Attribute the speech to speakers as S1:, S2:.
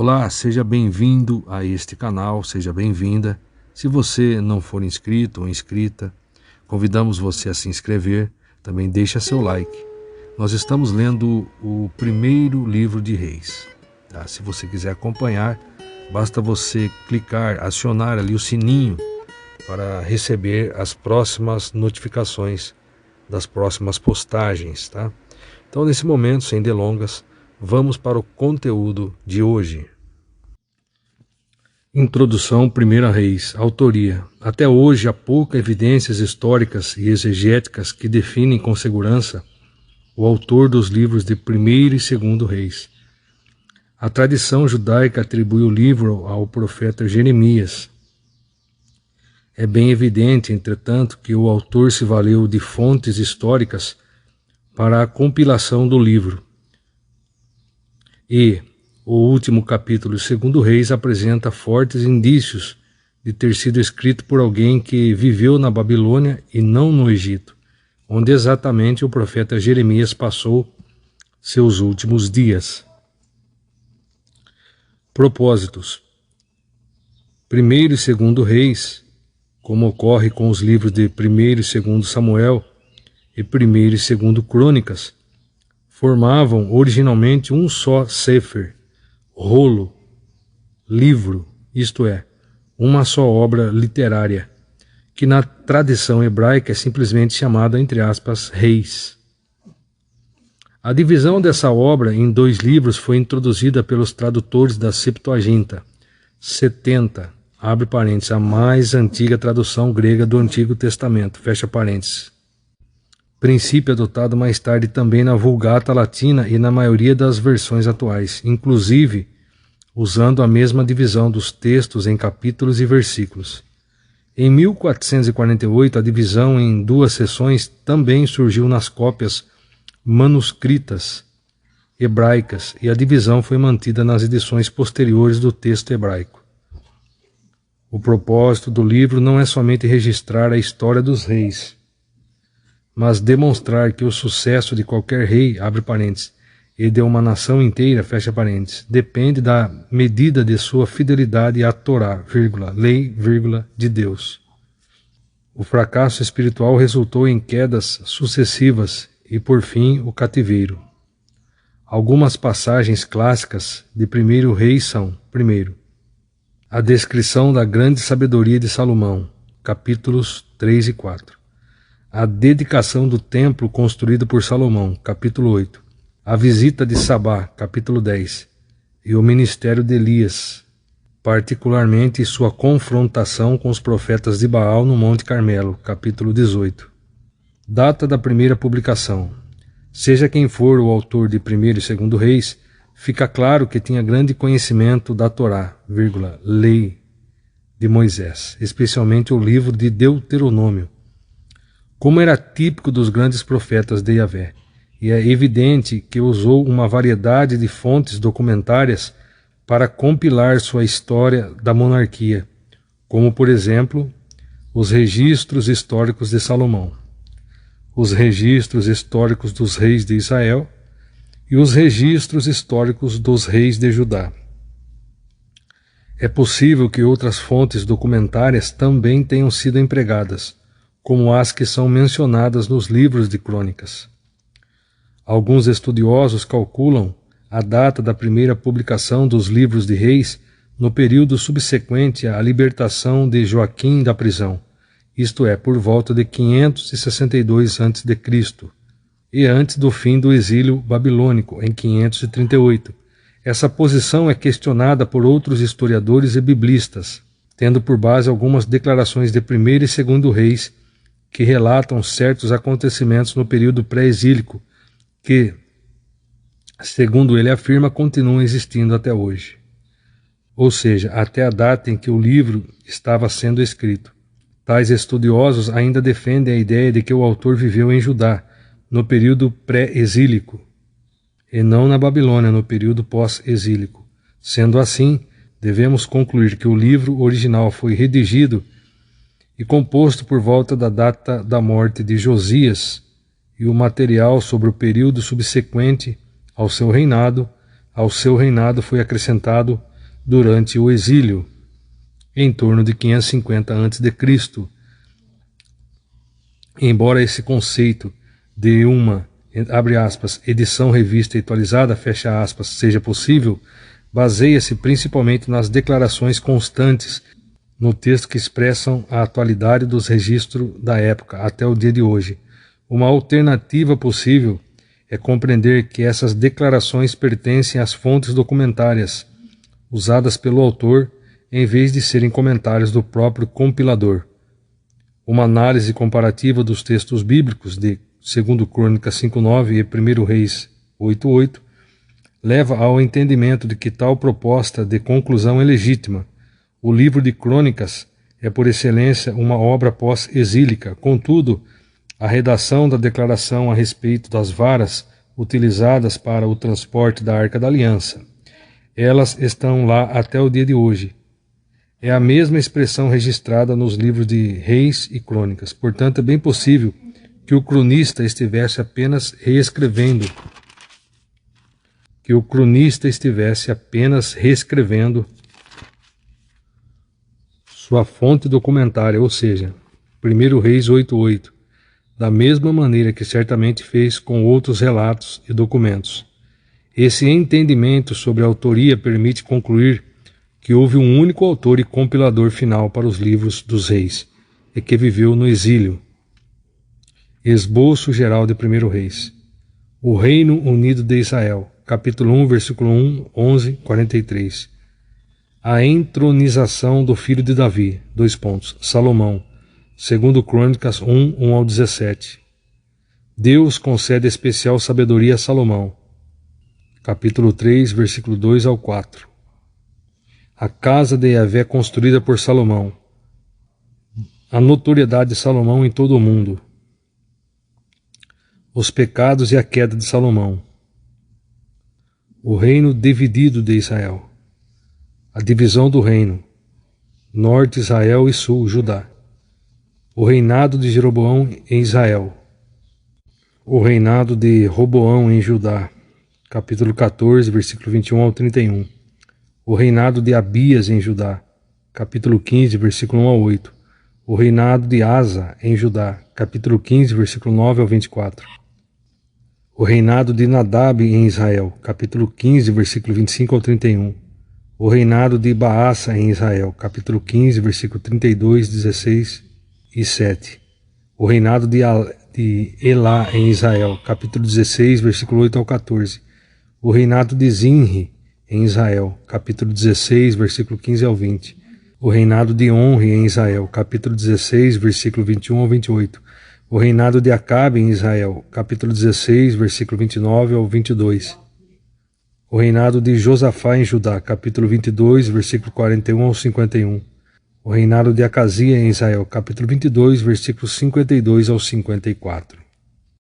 S1: Olá, seja bem-vindo a este canal, seja bem-vinda. Se você não for inscrito ou inscrita, convidamos você a se inscrever, também deixa seu like. Nós estamos lendo o primeiro livro de Reis. Tá? Se você quiser acompanhar, basta você clicar, acionar ali o sininho para receber as próximas notificações das próximas postagens. Tá? Então, nesse momento, sem delongas, vamos para o conteúdo de hoje. Introdução 1 Reis. Autoria. Até hoje há poucas evidências históricas e exegéticas que definem com segurança o autor dos livros de 1 e 2 Reis. A tradição judaica atribui o livro ao profeta Jeremias. É bem evidente, entretanto, que o autor se valeu de fontes históricas para a compilação do livro. E o último capítulo de 2 Reis apresenta fortes indícios de ter sido escrito por alguém que viveu na Babilônia e não no Egito, onde exatamente o profeta Jeremias passou seus últimos dias. Propósitos. 1 e 2 Reis, como ocorre com os livros de 1 e 2 Samuel e 1 e 2 Crônicas, formavam originalmente um só sefer, rolo, livro, isto é, uma só obra literária, que na tradição hebraica é simplesmente chamada, entre aspas, Reis. A divisão dessa obra em 2 livros foi introduzida pelos tradutores da Septuaginta, 70, abre parênteses, a mais antiga tradução grega do Antigo Testamento, fecha parênteses. Princípio adotado mais tarde também na Vulgata Latina e na maioria das versões atuais, inclusive usando a mesma divisão dos textos em capítulos e versículos. Em 1448, a divisão em 2 seções também surgiu nas cópias manuscritas hebraicas e a divisão foi mantida nas edições posteriores do texto hebraico. O propósito do livro não é somente registrar a história dos reis, mas demonstrar que o sucesso de qualquer rei, abre parênteses, e de uma nação inteira, fecha parênteses, depende da medida de sua fidelidade à Torá, vírgula, lei, vírgula, de Deus. O fracasso espiritual resultou em quedas sucessivas e, por fim, o cativeiro. Algumas passagens clássicas de 1 Reis são, primeiro, a descrição da grande sabedoria de Salomão, capítulos 3 e 4. A dedicação do templo construído por Salomão, capítulo 8. A visita de Sabá, capítulo 10. E o ministério de Elias, particularmente sua confrontação com os profetas de Baal no Monte Carmelo, capítulo 18. Data da primeira publicação. Seja quem for o autor de 1 e 2 Reis, fica claro que tinha grande conhecimento da Torá, vírgula, lei de Moisés, especialmente o livro de Deuteronômio, como era típico dos grandes profetas de Yahvé, e é evidente que usou uma variedade de fontes documentárias para compilar sua história da monarquia, como, por exemplo, os registros históricos de Salomão, os registros históricos dos reis de Israel e os registros históricos dos reis de Judá. É possível que outras fontes documentárias também tenham sido empregadas, como as que são mencionadas nos livros de crônicas. Alguns estudiosos calculam a data da primeira publicação dos livros de Reis no período subsequente à libertação de Joaquim da prisão, isto é, por volta de 562 a.C., e antes do fim do exílio babilônico, em 538. Essa posição é questionada por outros historiadores e biblistas, tendo por base algumas declarações de 1 e 2 Reis, que relatam certos acontecimentos no período pré-exílico que, segundo ele afirma, continuam existindo até hoje. Ou seja, até a data em que o livro estava sendo escrito. Tais estudiosos ainda defendem a ideia de que o autor viveu em Judá, no período pré-exílico, e não na Babilônia, no período pós-exílico. Sendo assim, devemos concluir que o livro original foi redigido e composto por volta da data da morte de Josias, e o material sobre o período subsequente ao seu reinado foi acrescentado durante o exílio, em torno de 550 a.C. Embora esse conceito de uma, abre aspas, edição revista e atualizada, fecha aspas, seja possível, baseia-se principalmente nas declarações constantes no texto que expressam a atualidade dos registros da época até o dia de hoje. Uma alternativa possível é compreender que essas declarações pertencem às fontes documentárias usadas pelo autor em vez de serem comentários do próprio compilador. Uma análise comparativa dos textos bíblicos de 2 Crônicas 5:9 e 1 Reis 8:8 leva ao entendimento de que tal proposta de conclusão é legítima. O livro de Crônicas é por excelência uma obra pós-exílica. Contudo, a redação da declaração a respeito das varas utilizadas para o transporte da Arca da Aliança, elas estão lá até o dia de hoje. É a mesma expressão registrada nos livros de Reis e Crônicas. Portanto, é bem possível que o cronista estivesse apenas reescrevendo sua fonte documentária, ou seja, 1 Reis 8:8, da mesma maneira que certamente fez com outros relatos e documentos. Esse entendimento sobre a autoria permite concluir que houve um único autor e compilador final para os livros dos reis, e que viveu no exílio. Esboço geral de 1 Reis. O Reino Unido de Israel, capítulo 1, versículo 1, 11, 43. A entronização do filho de Davi, Salomão, 2 Crônicas 1, 1 ao 17. Deus concede especial sabedoria a Salomão, capítulo 3, versículo 2 ao 4. A casa de Yahvé construída por Salomão. A notoriedade de Salomão em todo o mundo. Os pecados e a queda de Salomão. O reino dividido de Israel. A divisão do reino. Norte Israel e sul Judá. O reinado de Jeroboão em Israel. O reinado de Roboão em Judá. Capítulo 14, versículo 21 ao 31. O reinado de Abias em Judá, capítulo 15, versículo 1 ao 8. O reinado de Asa em Judá, capítulo 15, versículo 9 ao 24. O reinado de Nadab em Israel, capítulo 15, versículo 25 ao 31. O reinado de Baasa em Israel, capítulo 15, versículo 32, 16 e 7. O reinado de Elá em Israel, capítulo 16, versículo 8 ao 14. O reinado de Zinri em Israel, capítulo 16, versículo 15 ao 20. O reinado de Onri em Israel, capítulo 16, versículo 21 ao 28. O reinado de Acabe em Israel, capítulo 16, versículo 29 ao 22. O reinado de Josafá em Judá, capítulo 22, versículo 41 ao 51. O reinado de Acazia em Israel, capítulo 22, versículos 52 ao 54.